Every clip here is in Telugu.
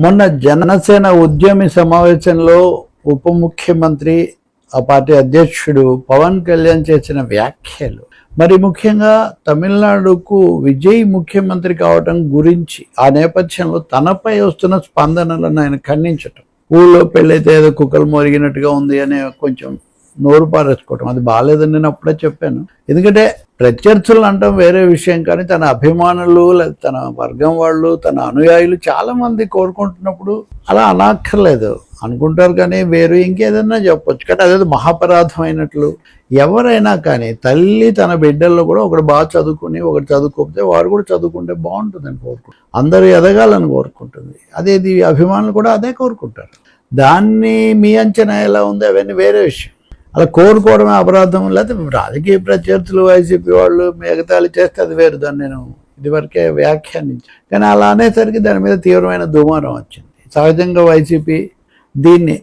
మొన్న జనసేన ఉద్యమి సమావేశంలో ఉప ముఖ్యమంత్రి ఆ పార్టీ అధ్యక్షుడు పవన్ కళ్యాణ్ చేసిన వ్యాఖ్యలు, మరి ముఖ్యంగా తమిళనాడుకు విజయ్ ముఖ్యమంత్రి కావటం గురించి ఆ నేపథ్యంలో తనపై వస్తున్న స్పందనలను ఆయన ఖండించటం, ఊళ్ళో పెళ్ళైతే ఏదో కుక్కలు మోరిగినట్టుగా ఉంది అనే కొంచెం నోరు పారేసుకోవటం, అది బాగాలేదని నేను అప్పుడే చెప్పాను. ఎందుకంటే ప్రత్యర్థులు అంటాం వేరే విషయం, కానీ తన అభిమానులు లేదా తన వర్గం వాళ్ళు, తన అనుయాయులు చాలా మంది కోరుకుంటున్నప్పుడు అలా అనక్కర్లేదు అనుకుంటారు, కానీ వేరు ఇంకేదన్నా చెప్పొచ్చు. కానీ అదేదో మహాపరాధం అయినట్లు. ఎవరైనా కానీ తల్లి తన బిడ్డల్లో కూడా ఒకడు బాగా చదువుకుని ఒకటి చదువుకోకపోతే వాడు కూడా చదువుకుంటే బాగుంటుందని కోరుకుంటుంది, అందరూ ఎదగాలని కోరుకుంటుంది. అదేది అభిమానులు కూడా అదే కోరుకుంటారు. దాన్ని మీ అంచనా ఎలా ఉంది అవన్నీ వేరే విషయం. అలా కోరుకోవడమే అపరాధం. లేకపోతే రాజకీయ ప్రత్యర్థులు వైసీపీ వాళ్ళు మిగతాలు చేస్తే అది వేరు, దాన్ని నేను ఇదివరకే వ్యాఖ్యానించాను. కానీ అలా అనేసరికి దాని మీద తీవ్రమైన దుమారం వచ్చింది. సహజంగా వైసీపీ దీన్ని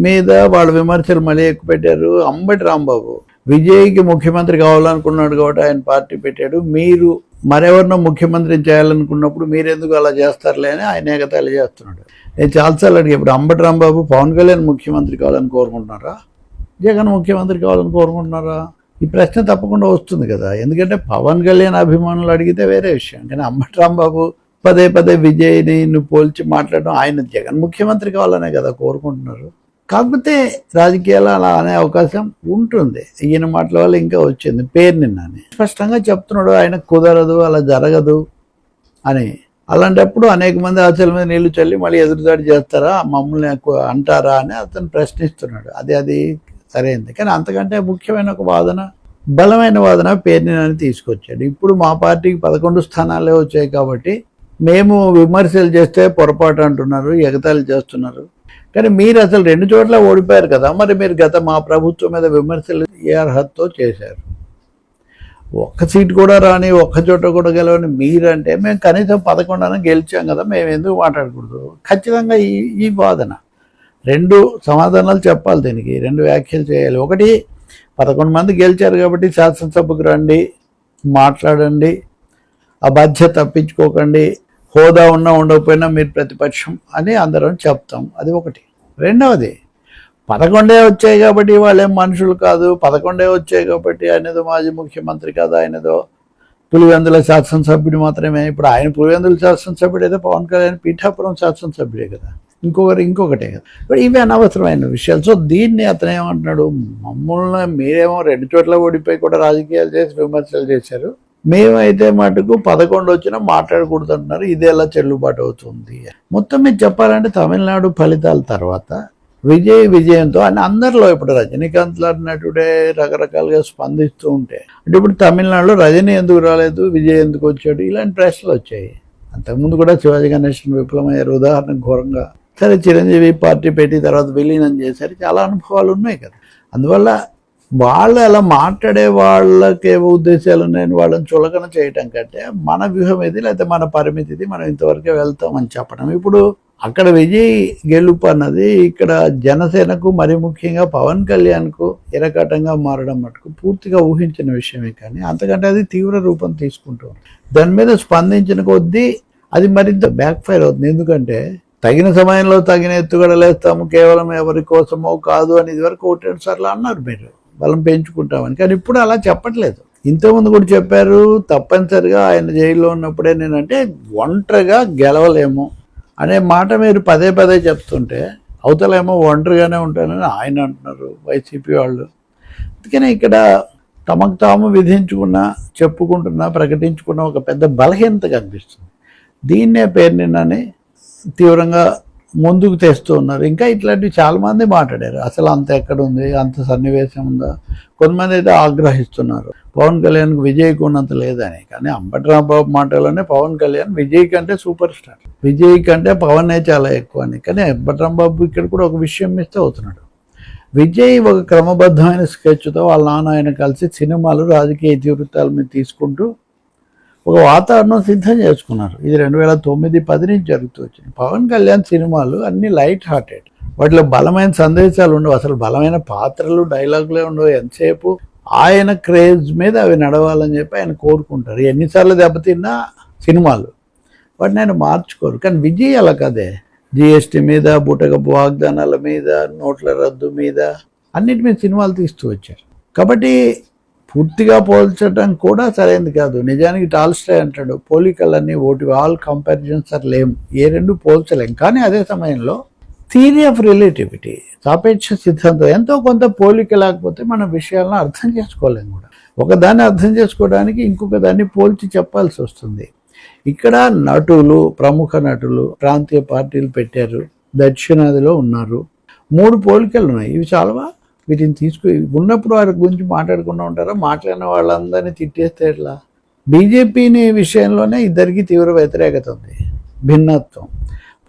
మీద వాళ్ళ విమర్శలు మళ్ళీ ఎక్కువ పెట్టారు. అంబటి రాంబాబు విజయ్కి ముఖ్యమంత్రి కావాలనుకున్నాడు కాబట్టి ఆయన పార్టీ పెట్టాడు, మీరు మరెవరినో ముఖ్యమంత్రిని చేయాలనుకున్నప్పుడు మీరెందుకు అలా చేస్తారులే అని ఆయన ఎగతాళి చేస్తున్నాడు. నేను చాలాసార్లు అడిగా, ఇప్పుడు అంబటి రాంబాబు పవన్ కళ్యాణ్ ముఖ్యమంత్రి కావాలని కోరుకుంటున్నారా, జగన్ ముఖ్యమంత్రి కావాలని కోరుకుంటున్నారా? ఈ ప్రశ్న తప్పకుండా వస్తుంది కదా. ఎందుకంటే పవన్ కళ్యాణ్ అభిమానులు అడిగితే వేరే విషయం, కానీ అంబటి రాంబాబు పదే పదే విజయ్ని పోల్చి మాట్లాడడం, ఆయన జగన్ ముఖ్యమంత్రి కావాలనే కదా కోరుకుంటున్నారు. కాకపోతే రాజకీయాలు అలా అనే అవకాశం ఉంటుంది. ఈయన మాటల వల్ల ఇంకా వచ్చింది పేరు నిన్నని స్పష్టంగా చెప్తున్నాడు, ఆయన కుదరదు, అలా జరగదు అని. అలాంటప్పుడు అనేక మంది ఆశల మీద నీళ్లు చల్లి మళ్ళీ ఎదురుదాడి చేస్తారా, మమ్మల్ని అంటారా అని అతను ప్రశ్నిస్తున్నాడు. అది సరైంది. కానీ అంతకంటే ముఖ్యమైన ఒక వాదన, బలమైన వాదన పేర్నినాని తీసుకొచ్చాడు. ఇప్పుడు మా పార్టీకి 11 స్థానాలే వచ్చాయి కాబట్టి మేము విమర్శలు చేస్తే పొరపాటు అంటున్నారు, ఎగతాళి చేస్తున్నారు. కానీ మీరు అసలు 2 చోట్ల ఓడిపోయారు కదా, మరి మీరు మా ప్రభుత్వం మీద విమర్శలు ఏ అర్హతతో చేశారు? ఒక్క సీటు కూడా రాని, ఒక్క చోట కూడా గెలవని మీరంటే, మేము కనీసం 11 గెలిచాం కదా, మేము ఎందుకు మాట్లాడకూడదు? ఖచ్చితంగా ఈ వాదన 2 సమాధానాలు చెప్పాలి, దీనికి 2 వ్యాఖ్యలు చేయాలి. ఒకటి, 11 మంది గెలిచారు కాబట్టి శాసనసభకు రండి, మాట్లాడండి, ఆ బాధ్యత తప్పించుకోకండి, హోదా ఉన్నా ఉండకపోయినా మీరు ప్రతిపక్షం అని అందరం చెప్తాం. అది ఒకటి. రెండవది, 11 వచ్చాయి కాబట్టి వాళ్ళేం మనుషులు కాదు, 11 వచ్చాయి కాబట్టి ఆయనదో మాజీ ముఖ్యమంత్రి కాదు, ఆయనదో పులివెందుల శాసనసభ్యుడు మాత్రమే. ఇప్పుడు ఆయన పులివెందుల శాసనసభ్యుడు అయితే పవన్ కళ్యాణ్ పీఠాపురం శాసనసభ్యుడే కదా, ఇంకొకటే కదా. ఇప్పుడు ఇవి అనవసరమైన విషయాలు. సో దీన్ని అతను ఏమంటున్నాడు, మమ్మల్ని మీరేమో 2 చోట్ల ఓడిపోయి కూడా రాజకీయాలు చేసి విమర్శలు చేశారు, మేమైతే మటుకు 11 వచ్చినా మాట్లాడకూడదు అంటున్నారు, ఇది ఎలా చెల్లుబాటు అవుతుంది? మొత్తం మీద చెప్పాలంటే తమిళనాడు ఫలితాల తర్వాత విజయంతో అని అందరిలో ఇప్పుడు రజనీకాంత్ లాంటి నటుడే రకరకాలుగా స్పందిస్తూ ఉంటే, అంటే ఇప్పుడు తమిళనాడులో రజనీ ఎందుకు రాలేదు, విజయ్ ఎందుకు వచ్చాడు, ఇలాంటి ప్రశ్నలు వచ్చాయి. అంతకుముందు కూడా శివాజీ గణేశన్ విఫలమయ్యారు ఉదాహరణ ఘోరంగా. సరే, చిరంజీవి పార్టీ పెట్టి తర్వాత విలీనం చేశారు, చాలా అనుభవాలు ఉన్నాయి కదా. అందువల్ల వాళ్ళు అలా మాట్లాడే వాళ్ళకి ఏవో ఉద్దేశాలు ఉన్నాయని వాళ్ళని చులకన చేయటం కంటే మన వ్యూహం ఇది, లేకపోతే మన పరిమితి, మనం ఇంతవరకే వెళ్తామని చెప్పడం. ఇప్పుడు అక్కడ విజయ్ గెలుపు అన్నది ఇక్కడ జనసేనకు, మరి ముఖ్యంగా పవన్ కళ్యాణ్కు ఇరకాటంగా మారడం మటుకు పూర్తిగా ఊహించిన విషయమే. కానీ అంతకంటే అది తీవ్ర రూపం తీసుకుంటూ దాని మీద స్పందించిన కొద్దీ అది మరింత బ్యాక్ ఫైర్ అవుతుంది. ఎందుకంటే తగిన సమయంలో తగిన ఎత్తుగడలేస్తాము, కేవలం ఎవరి కోసమో కాదు అని ఇదివరకు 1-2 సార్లు అన్నారు మీరు, బలం పెంచుకుంటామని. కానీ ఇప్పుడు అలా చెప్పట్లేదు. ఇంతకుముందు కూడా చెప్పారు, తప్పనిసరిగా ఆయన జైల్లో ఉన్నప్పుడే నేనంటే ఒంటరిగా గెలవలేము అనే మాట మీరు పదే పదే చెప్తుంటే, అవతలేమో ఒంటరిగానే ఉంటానని ఆయన అంటున్నారు వైసీపీ వాళ్ళు. అందుకనే ఇక్కడ తమకు తాము చెప్పుకుంటున్న ప్రకటించుకున్న ఒక పెద్ద బలహీనత కనిపిస్తుంది. దీన్నే పేర్నినాని తీవ్రంగా ముందుకు తెస్తూ ఉన్నారు. ఇంకా ఇట్లాంటివి చాలామంది మాట్లాడారు, అసలు అంత ఎక్కడుంది, అంత సన్నివేశం ఉందా? కొంతమంది అయితే ఆగ్రహిస్తున్నారు పవన్ కళ్యాణ్కి విజయ్కి ఉన్నంత లేదని. కానీ అంబటి రాంబాబు మాటలోనే పవన్ కళ్యాణ్ విజయ్ కంటే సూపర్ స్టార్, విజయ్ కంటే పవనే చాలా ఎక్కువ అని. కానీ అంబటి రాంబాబు ఇక్కడ కూడా ఒక విషయం మిస్ అవుతున్నాడు. విజయ్ ఒక క్రమబద్ధమైన స్కెచ్తో వాళ్ళ నాన్న ఆయన కలిసి సినిమాలు, రాజకీయ ఇతివృత్తాల మీద తీసుకుంటూ ఒక వాతావరణం సిద్ధం చేసుకున్నారు. ఇది 2009-10 నుంచి జరుగుతూ వచ్చింది. పవన్ కళ్యాణ్ సినిమాలు అన్ని లైట్ హార్టెడ్, వాటిలో బలమైన సందేశాలు ఉండవు, అసలు బలమైన పాత్రలు, డైలాగులే ఉండవు. ఎంతసేపు ఆయన క్రేజ్ మీద అవి నడవాలని చెప్పి ఆయన కోరుకుంటారు. ఎన్నిసార్లు దెబ్బతిన్నా సినిమాలు వాటిని ఆయన మార్చుకోరు. కానీ విజయ్ అలా కదే, జిఎస్టీ మీద, బూటకపు వాగ్దానాల మీద, నోట్ల రద్దు మీద, అన్నిటి మీద సినిమాలు తీస్తూ వచ్చారు. కాబట్టి పూర్తిగా పోల్చడం కూడా సరైనది కాదు. నిజానికి టాల్స్టాయ్ అంటాడు, పోలికలన్నీ ఓటి, ఆల్ కంపారిజన్స్ ఆర్ లేం, ఏ రెండు పోల్చలేం. కానీ అదే సమయంలో థియరీ ఆఫ్ రిలేటివిటీ, సాపేక్ష సిద్ధాంతం, ఎంతో కొంత పోలిక లేకపోతే మన విషయాలను అర్థం చేసుకోలేం కూడా. ఒకదాన్ని అర్థం చేసుకోవడానికి ఇంకొక దాన్ని పోల్చి చెప్పాల్సి వస్తుంది. ఇక్కడ నటులు, ప్రముఖ నటులు ప్రాంతీయ పార్టీలు పెట్టారు, దక్షిణాదిలో ఉన్నారు, 3 పోలికలు ఉన్నాయి. ఇవి చాలవా? వీటిని ఉన్నప్పుడు వారి గురించి మాట్లాడకుండా ఉంటారా? మాట్లాడిన వాళ్ళందరినీ తిట్టేస్తే ఎట్లా? బీజేపీని విషయంలోనే ఇద్దరికి తీవ్ర వ్యతిరేకత ఉంది, భిన్నత్వం.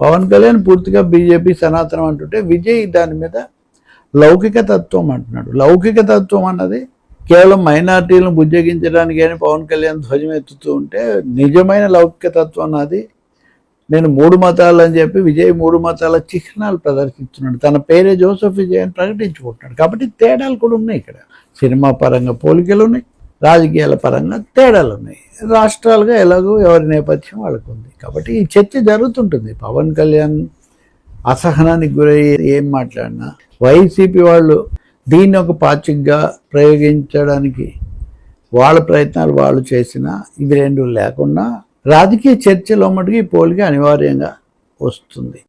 పవన్ కళ్యాణ్ పూర్తిగా బీజేపీ సనాతనం అంటుంటే, విజయ్ దాని మీద లౌకిక తత్వం అంటున్నాడు. లౌకిక తత్వం అన్నది కేవలం మైనార్టీలను బుజ్జగించడానికి అని పవన్ కళ్యాణ్ ధ్వజం ఎత్తుతూ ఉంటే, నిజమైన లౌకిక తత్వం నాది, నేను 3 మతాలు అని చెప్పి విజయ్ 3 మతాల చిహ్నాలు ప్రదర్శిస్తున్నాడు. తన పేరే జోసెఫ్ విజయ్ అని ప్రకటించుకుంటున్నాడు. కాబట్టి తేడాలు కూడా ఉన్నాయి ఇక్కడ. సినిమా పరంగా పోలికలు ఉన్నాయి, రాజకీయాల పరంగా తేడాలు ఉన్నాయి. రాష్ట్రాలుగా ఎలాగో ఎవరి నేపథ్యం వాళ్ళకు ఉంది. కాబట్టి ఈ చర్చ జరుగుతుంటుంది. పవన్ కళ్యాణ్ అసహనానికి గురయ్యి ఏం మాట్లాడినా, వైసీపీ వాళ్ళు దీన్ని ఒక పాచికగా ప్రయోగించడానికి వాళ్ళ ప్రయత్నాలు వాళ్ళు చేసినా, ఇవి రెండు లేకుండా రాజకీయ చర్చలో మటుకు ఈ పోలిక అనివార్యంగా వస్తుంది.